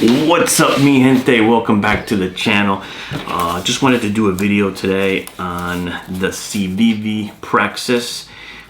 What's up, mi gente? Welcome back to the channel. Just wanted to do a video today on the Civivi Praxxis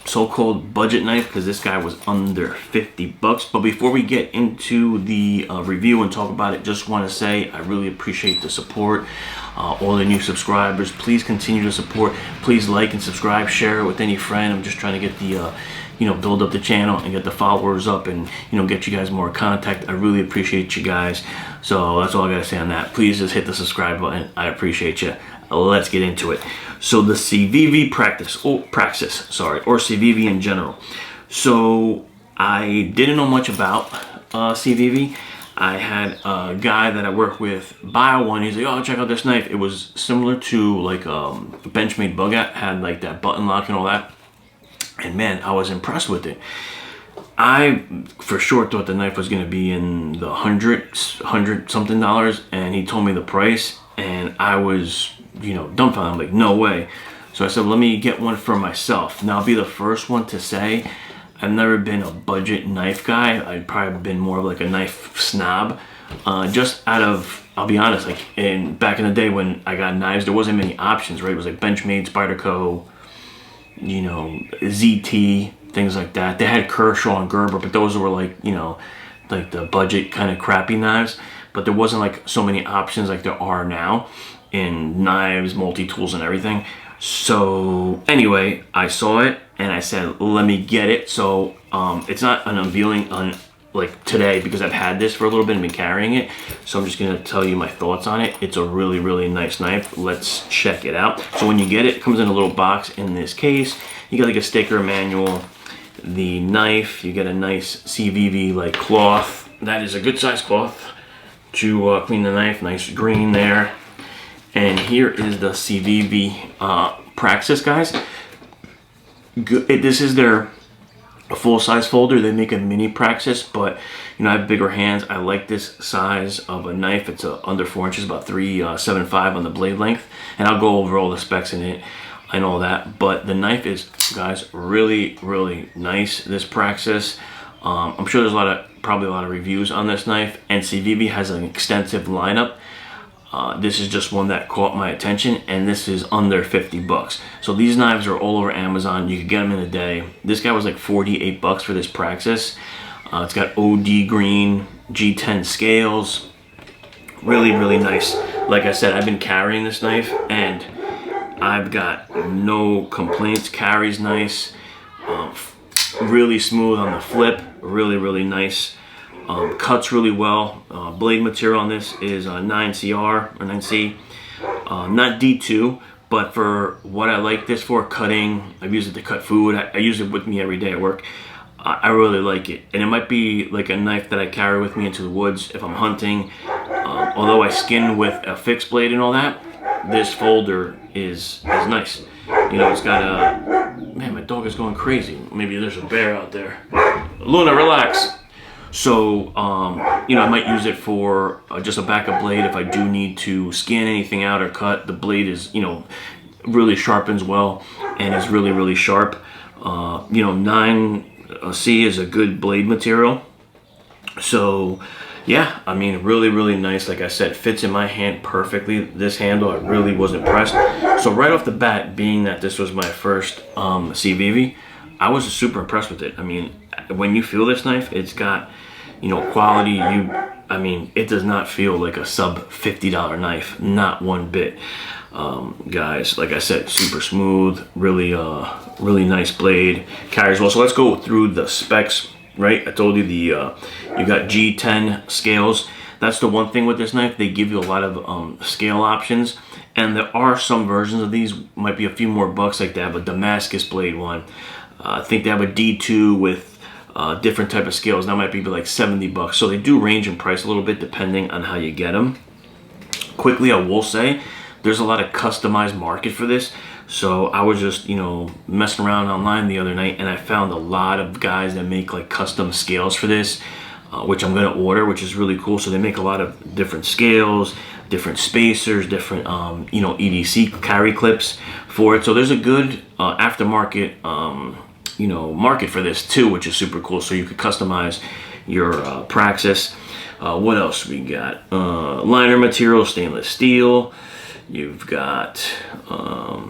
so-called budget knife, because this guy was under 50 bucks. But before we get into the review and talk about it, just want to say I really appreciate the support. All the new subscribers, please continue to support. Please like and subscribe, share it with any friend. I'm just trying to get the build up the channel and get the followers up, and get you guys more contact. I really appreciate you guys. So that's all I gotta say on that. Please just hit the subscribe button. I appreciate you. Let's get into it. So the Civivi Praxxis, or Civivi in general. So I didn't know much about Civivi. I had a guy that I work with buy one. He's like, "Oh, check out this knife." It was similar to like a Benchmade bug out, had like that button lock and all that. And man, I was impressed with it. I for sure thought the knife was going to be in the hundred something dollars, and he told me the price, and I was dumbfounded. I'm like, no way. So I said, let me get one for myself. Now I'll be the first one to say I've never been a budget knife guy. I've probably been more of like a knife snob. Just out of, I'll be honest, like back in the day when I got knives, there wasn't many options, right? It was like Benchmade, Spyderco, ZT, things like that. They had Kershaw and Gerber, but those were like, like the budget kind of crappy knives. But there wasn't like so many options like there are now in knives, multi-tools and everything. So anyway, I saw it and I said, let me get it. So it's not an unveiling on like today, because I've had this for a little bit and been carrying it. So I'm just gonna tell you my thoughts on it. It's a really, really nice knife. Let's check it out. So when you get it, it comes in a little box in this case. You get like a sticker, manual, the knife. You get a nice Civivi like cloth. That is a good size cloth to clean the knife. Nice green there. And here is the Civivi Praxxis, guys. This is their full-size folder. They make a mini Praxxis, but I have bigger hands. I like this size of a knife. It's under 4 inches, about 3.75 on the blade length, and I'll go over all the specs in it and all that. But the knife is, guys, really, really nice. This Praxxis. I'm sure there's probably a lot of reviews on this knife, and Civivi has an extensive lineup. This is just one that caught my attention, and this is under 50 bucks. So these knives are all over Amazon. You can get them in a day. This guy was like 48 bucks for this Praxxis. It's got OD green G10 scales. Really, really nice. Like I said, I've been carrying this knife and I've got no complaints. Carries nice. Really smooth on the flip. Really, really nice. Cuts really well. Blade material on this is 9CR or 9C, not D2, but for what I like this for, cutting. I've used it to cut food. I use it with me every day at work. I really like it, and it might be like a knife that I carry with me into the woods if I'm hunting. Although I skin with a fixed blade and all that, this folder is nice. It's got a, man, my dog is going crazy. Maybe there's a bear out there. Luna, relax. So, I might use it for just a backup blade if I do need to scan anything out or cut. The blade is, really sharpens well and is really, really sharp. 9C is a good blade material. So, yeah, I mean, really, really nice. Like I said, fits in my hand perfectly. This handle, I really was impressed. So right off the bat, being that this was my first Civivi, I was super impressed with it. I mean, when you feel this knife, it's got, quality. I mean, it does not feel like a sub $50 knife, not one bit. Guys, like I said, super smooth, really, really nice blade. Carries well. So let's go through the specs. Right, I told you you got G10 scales. That's the one thing with this knife. They give you a lot of scale options, and there are some versions of these, might be a few more bucks. Like they have a Damascus blade one. I think they have a D2 with different type of scales. That might be like 70 bucks. So they do range in price a little bit depending on how you get them. Quickly, I will say there's a lot of customized market for this. So I was just, messing around online the other night, and I found a lot of guys that make like custom scales for this, which I'm going to order, which is really cool. So they make a lot of different scales, different spacers, different, EDC carry clips for it. So there's a good aftermarket, market for this too, which is super cool. So you could customize your Praxxis. What else we got? Liner material, stainless steel. You've got,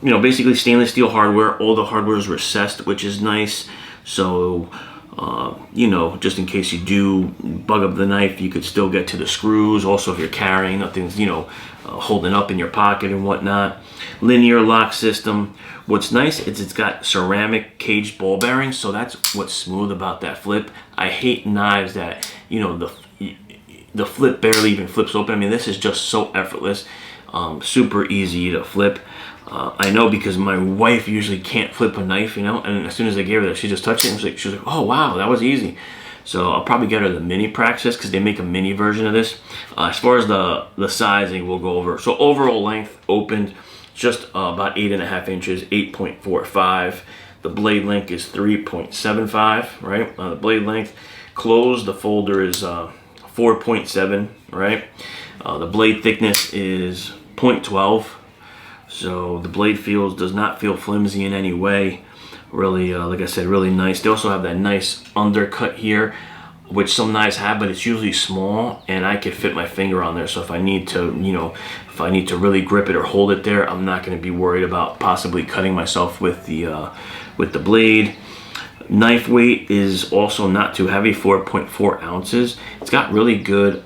basically stainless steel hardware. All the hardware is recessed, which is nice. So, just in case you do bug up the knife, you could still get to the screws. Also, if you're carrying, nothing's, holding up in your pocket and whatnot. Linear lock system. What's nice is it's got ceramic caged ball bearings, so that's what's smooth about that flip. I hate knives that, the flip barely even flips open. I mean, this is just so effortless. Super easy to flip. I know because my wife usually can't flip a knife, and as soon as I gave her that, she just touched it and she was like, oh wow, that was easy. So I'll probably get her the mini Praxxis because they make a mini version of this. As far as the sizing, we'll go over. So overall length opened just about 8.5 inches, 8.45. The blade length is 3.75, right? The blade length closed, the folder is 4.7, right? The blade thickness is 0.12. So the blade does not feel flimsy in any way. Really, like I said, really nice. They also have that nice undercut here, which some knives have, but it's usually small, and I could fit my finger on there. So if I need to, really grip it or hold it there, I'm not going to be worried about possibly cutting myself with the blade. Knife weight is also not too heavy, 4.4 ounces. It's got really good,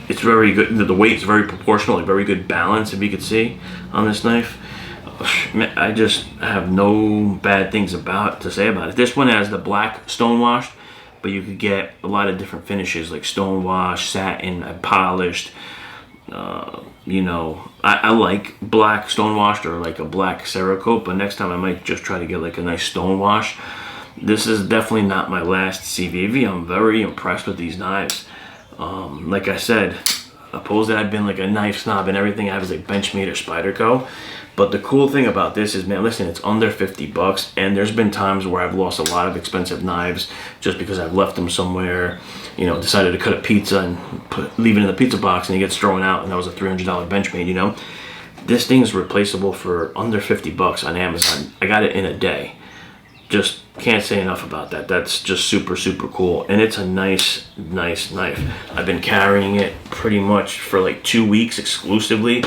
it's very good. The weight is very proportional, like very good balance, if you could see on this knife. I just have no bad things to say about it. This one has the black stonewashed, but you could get a lot of different finishes like stonewashed, satin, polished. I like black stonewashed or like a black Cerakote, but next time I might just try to get like a nice stonewash. This is definitely not my last Civivi. I'm very impressed with these knives. Like I said, opposed that I've been like a knife snob and everything I have is like Benchmade or Spyderco. But the cool thing about this is, man, listen, it's under 50 bucks, and there's been times where I've lost a lot of expensive knives just because I've left them somewhere, decided to cut a pizza and leave it in the pizza box and it gets thrown out, and that was a $300 Benchmade, This thing's replaceable for under 50 bucks on Amazon. I got it in a day. Just can't say enough about that. That's just super, super cool. And it's a nice, nice knife. I've been carrying it pretty much for like 2 weeks exclusively.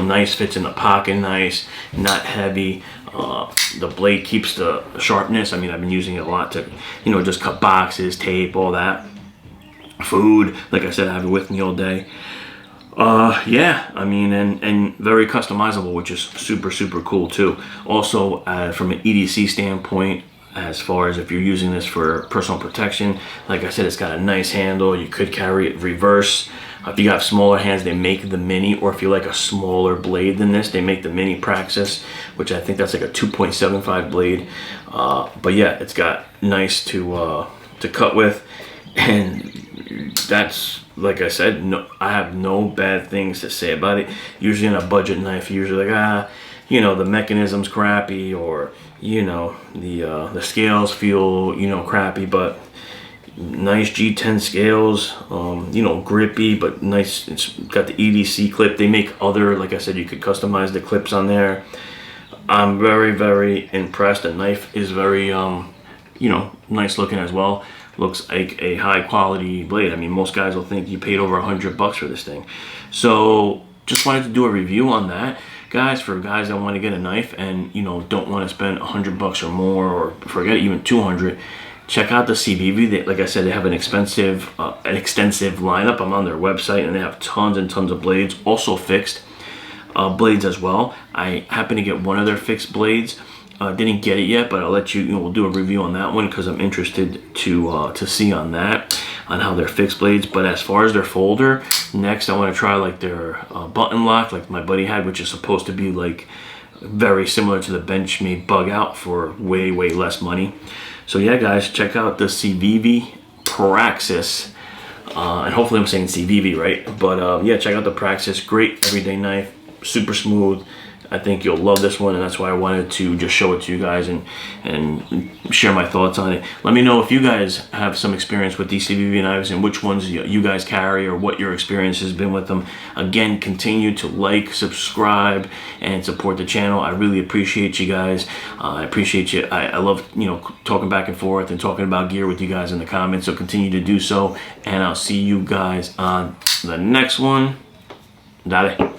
Nice, fits in the pocket, nice, not heavy. The blade keeps the sharpness. I mean, I've been using it a lot to, just cut boxes, tape, all that. Food, like I said, I have it with me all day. And very customizable, which is super, super cool too. Also, from an EDC standpoint, as far as if you're using this for personal protection, like I said, it's got a nice handle. You could carry it reverse. If you have smaller hands, they make the mini, or if you like a smaller blade than this, they make the mini Praxxis, which I think that's like a 2.75 blade. But yeah, it's got nice to cut with, and that's, like I said, I have no bad things to say about it. Usually in a budget knife, usually like, the mechanism's crappy, or the scales feel crappy, but nice G10 scales, grippy but nice. It's got the EDC clip. They make other, like I said, you could customize the clips on there. I'm very, very impressed. The knife is very nice looking as well. Looks like a high quality blade. I mean, most guys will think you paid over $100 for this thing. So just wanted to do a review on that, guys, for guys that want to get a knife and don't want to spend $100 or more, or forget it, even 200. Check out the Civivi. Like I said, they have an extensive lineup. I'm on their website, and they have tons and tons of blades, also fixed blades as well. I happen to get one of their fixed blades. Didn't get it yet, but I'll let you. We'll do a review on that one because I'm interested to see on that, on how they're fixed blades. But as far as their folder, next I want to try like their button lock, like my buddy had, which is supposed to be like very similar to the Benchmade Bug Out for way, way less money. So yeah, guys, check out the Civivi Praxxis, and hopefully I'm saying Civivi right. But yeah, check out the Praxxis. Great everyday knife, super smooth. I think you'll love this one, and that's why I wanted to just show it to you guys and share my thoughts on it. Let me know if you guys have some experience with these Civivi knives and which ones you guys carry, or what your experience has been with them. Again, continue to like, subscribe, and support the channel. I really appreciate you guys. I appreciate you. I love, you know, talking back and forth and talking about gear with you guys in the comments, so continue to do so, and I'll see you guys on the next one. Dale.